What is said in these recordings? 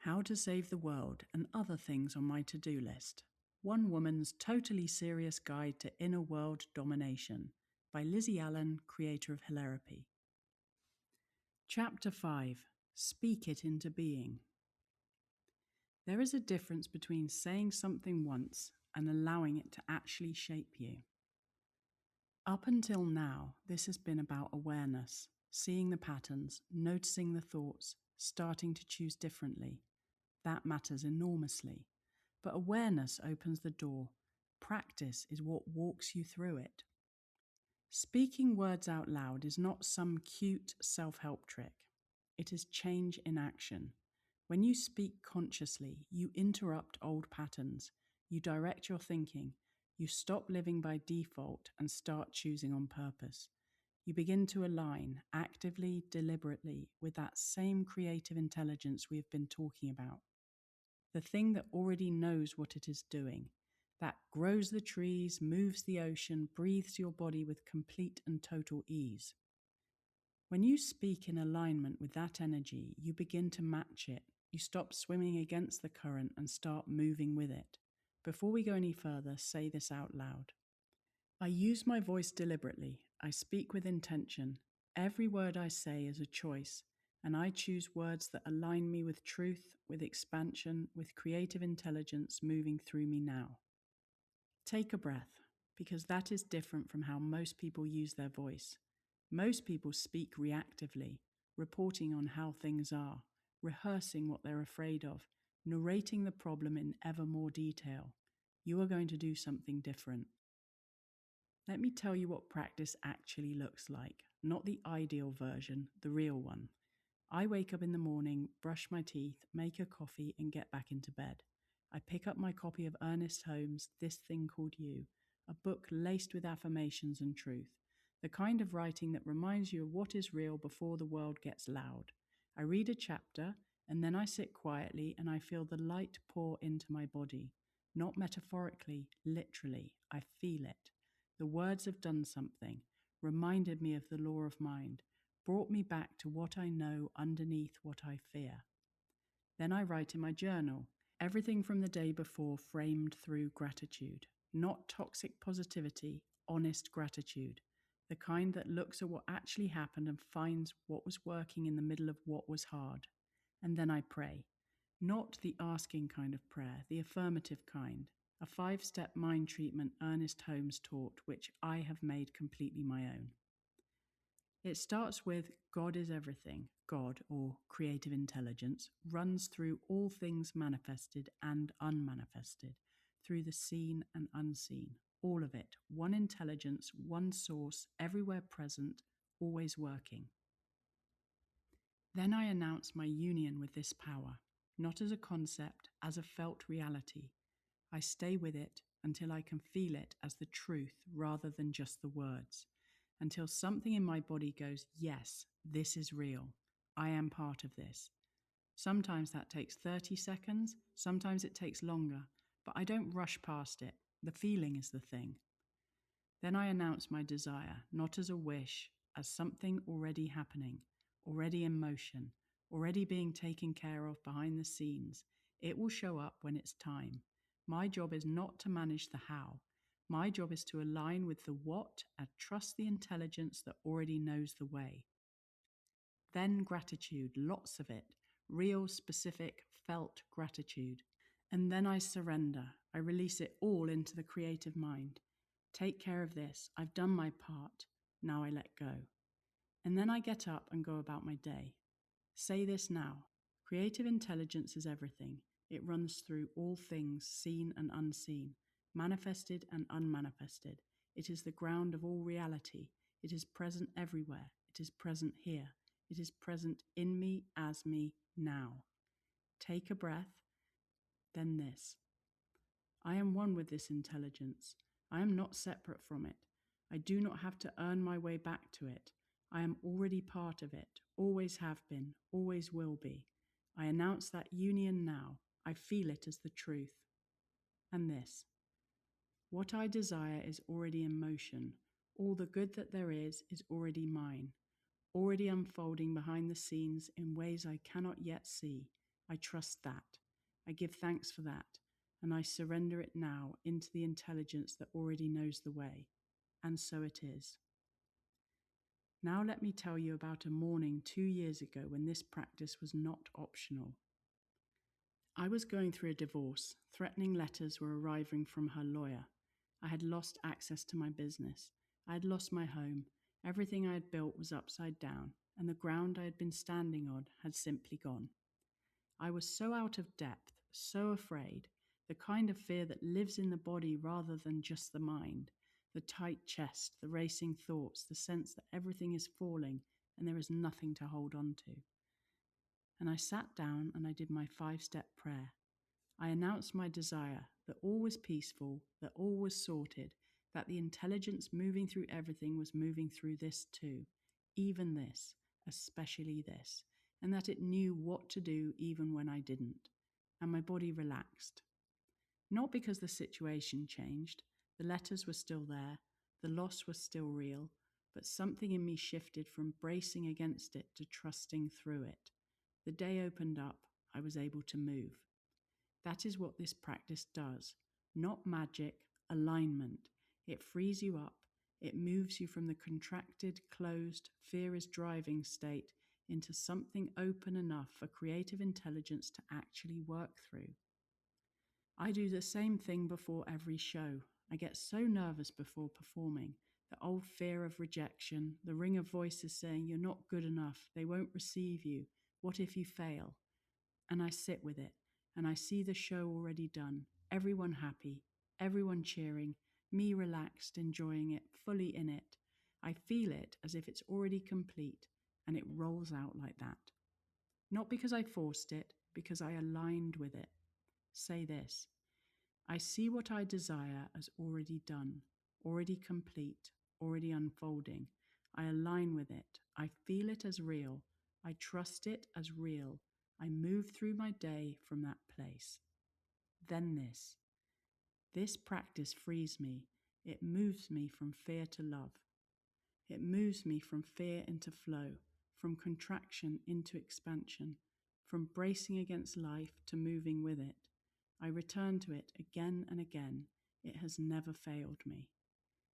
How to Save the World and Other Things on My To-Do List. One Woman's Totally Serious Guide to Inner World Domination by Lizzie Allan, Creator of Hilarapy. Chapter 5. Speak It Into Being. There is a difference between saying something once and allowing it to actually shape you. Up until now, this has been about awareness, seeing the patterns, noticing the thoughts, starting to choose differently. That matters enormously. But awareness opens the door. Practice is what walks you through it. Speaking words out loud is not some cute self-help trick. It is change in action. When you speak consciously, you interrupt old patterns. You direct your thinking. You stop living by default and start choosing on purpose. You begin to align actively, deliberately, with that same creative intelligence we have been talking about. The thing that already knows what it is doing, that grows the trees, moves the ocean, breathes your body with complete and total ease. When you speak in alignment with that energy, you begin to match it. You stop swimming against the current and start moving with it. Before we go any further, say this out loud. I use my voice deliberately. I speak with intention. Every word I say is a choice, and I choose words that align me with truth, with expansion, with creative intelligence moving through me now. Take a breath, because that is different from how most people use their voice. Most people speak reactively, reporting on how things are, rehearsing what they're afraid of, narrating the problem in ever more detail. You are going to do something different. Let me tell you what practice actually looks like, not the ideal version, the real one. I wake up in the morning, brush my teeth, make a coffee, and get back into bed. I pick up my copy of Ernest Holmes' This Thing Called You, a book laced with affirmations and truth, the kind of writing that reminds you of what is real before the world gets loud. I read a chapter, and then I sit quietly and I feel the light pour into my body. Not metaphorically, literally, I feel it. The words have done something, reminded me of the law of mind, brought me back to what I know underneath what I fear. Then I write in my journal, everything from the day before framed through gratitude, not toxic positivity, honest gratitude, the kind that looks at what actually happened and finds what was working in the middle of what was hard. And then I pray, not the asking kind of prayer, the affirmative kind, a 5-step mind treatment Ernest Holmes taught, which I have made completely my own. It starts with God is everything. God, or creative intelligence, runs through all things manifested and unmanifested, through the seen and unseen, all of it, one intelligence, one source, everywhere present, always working. Then I announce my union with this power, not as a concept, as a felt reality. I stay with it until I can feel it as the truth rather than just the words, until something in my body goes, yes, this is real. I am part of this. Sometimes that takes 30 seconds, sometimes it takes longer, but I don't rush past it. The feeling is the thing. Then I announce my desire, not as a wish, as something already happening, already in motion, already being taken care of behind the scenes. It will show up when it's time. My job is not to manage the how. My job is to align with the what and trust the intelligence that already knows the way. Then gratitude, lots of it, real, specific, felt gratitude. And then I surrender. I release it all into the creative mind. Take care of this. I've done my part. Now I let go. And then I get up and go about my day. Say this now. Creative intelligence is everything. It runs through all things seen and unseen, manifested and unmanifested. It is the ground of all reality. It is present everywhere. It is present here. It is present in me, as me, now. Take a breath, then this. I am one with this intelligence. I am not separate from it. I do not have to earn my way back to it. I am already part of it, always have been, always will be. I announce that union now. I feel it as the truth. And this. What I desire is already in motion. All the good that there is already mine, already unfolding behind the scenes in ways I cannot yet see. I trust that. I give thanks for that. And I surrender it now into the intelligence that already knows the way. And so it is. Now let me tell you about a morning 2 years ago when this practice was not optional. I was going through a divorce. Threatening letters were arriving from her lawyer. I had lost access to my business. I had lost my home. Everything I had built was upside down, and the ground I had been standing on had simply gone. I was so out of depth, so afraid, the kind of fear that lives in the body rather than just the mind, the tight chest, the racing thoughts, the sense that everything is falling and there is nothing to hold on to. And I sat down and I did my 5-step prayer. I announced my desire that all was peaceful, that all was sorted, that the intelligence moving through everything was moving through this too, even this, especially this, and that it knew what to do even when I didn't. And my body relaxed. Not because the situation changed, the letters were still there, the loss was still real, but something in me shifted from bracing against it to trusting through it. The day opened up, I was able to move. That is what this practice does. Not magic, alignment. It frees you up. It moves you from the contracted, closed, fear is driving state into something open enough for creative intelligence to actually work through. I do the same thing before every show. I get so nervous before performing. The old fear of rejection, the ring of voices saying you're not good enough, they won't receive you, what if you fail? And I sit with it, and I see the show already done, everyone happy, everyone cheering, me relaxed, enjoying it, fully in it. I feel it as if it's already complete, and it rolls out like that. Not because I forced it, because I aligned with it. Say this: I see what I desire as already done, already complete, already unfolding. I align with it. I feel it as real. I trust it as real. I move through my day from that place. Then this practice frees me. It moves me from fear to love. It moves me from fear into flow, from contraction into expansion, from bracing against life to moving with it. I return to it again and again. It has never failed me.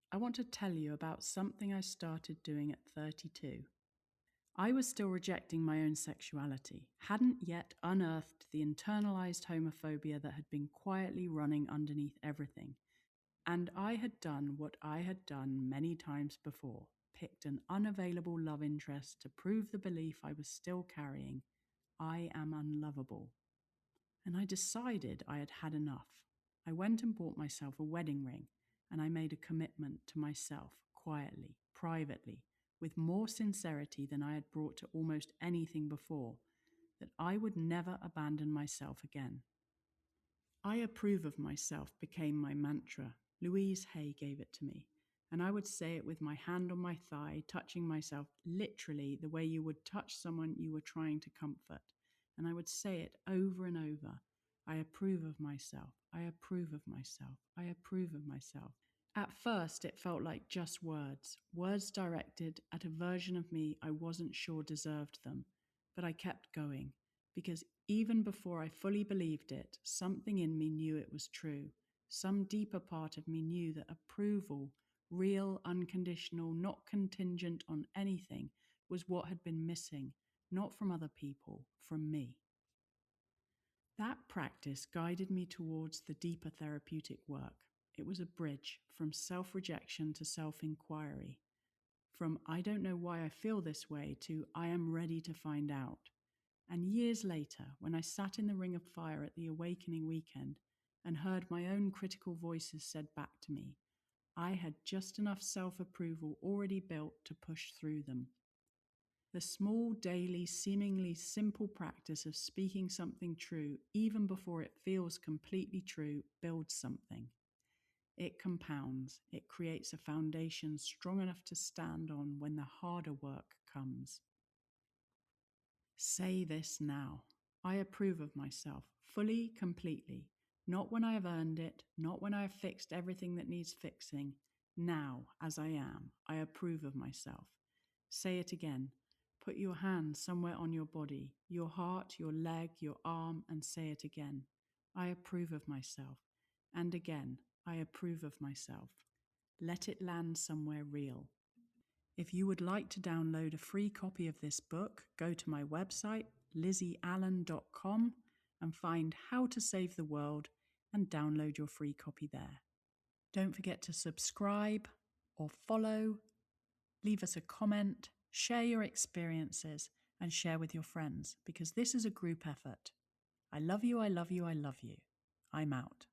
I want to tell you about something I started doing at 32. I was still rejecting my own sexuality, hadn't yet unearthed the internalized homophobia that had been quietly running underneath everything. And I had done what I had done many times before, picked an unavailable love interest to prove the belief I was still carrying. I am unlovable. And I decided I had had enough. I went and bought myself a wedding ring, and I made a commitment to myself, quietly, privately, with more sincerity than I had brought to almost anything before, that I would never abandon myself again. I approve of myself became my mantra. Louise Hay gave it to me, and I would say it with my hand on my thigh, touching myself literally the way you would touch someone you were trying to comfort. And I would say it over and over. I approve of myself. I approve of myself. I approve of myself. At first, it felt like just words directed at a version of me I wasn't sure deserved them. But I kept going, because even before I fully believed it, something in me knew it was true. Some deeper part of me knew that approval, real, unconditional, not contingent on anything, was what had been missing, not from other people, from me. That practice guided me towards the deeper therapeutic work. It was a bridge from self-rejection to self-inquiry, from I don't know why I feel this way to I am ready to find out. And years later, when I sat in the ring of fire at the Awakening weekend and heard my own critical voices said back to me, I had just enough self-approval already built to push through them. The small, daily, seemingly simple practice of speaking something true, even before it feels completely true, builds something. It compounds. It creates a foundation strong enough to stand on when the harder work comes. Say this now. I approve of myself, fully, completely. Not when I have earned it, not when I have fixed everything that needs fixing. Now, as I am, I approve of myself. Say it again. Put your hand somewhere on your body, your heart, your leg, your arm, and say it again. I approve of myself. And again, I approve of myself. Let it land somewhere real. If you would like to download a free copy of this book, go to my website, lizzieallan.com, and find How to Save the World and download your free copy there. Don't forget to subscribe or follow, leave us a comment, share your experiences, and share with your friends, because this is a group effort. I love you, I love you, I love you. I'm out.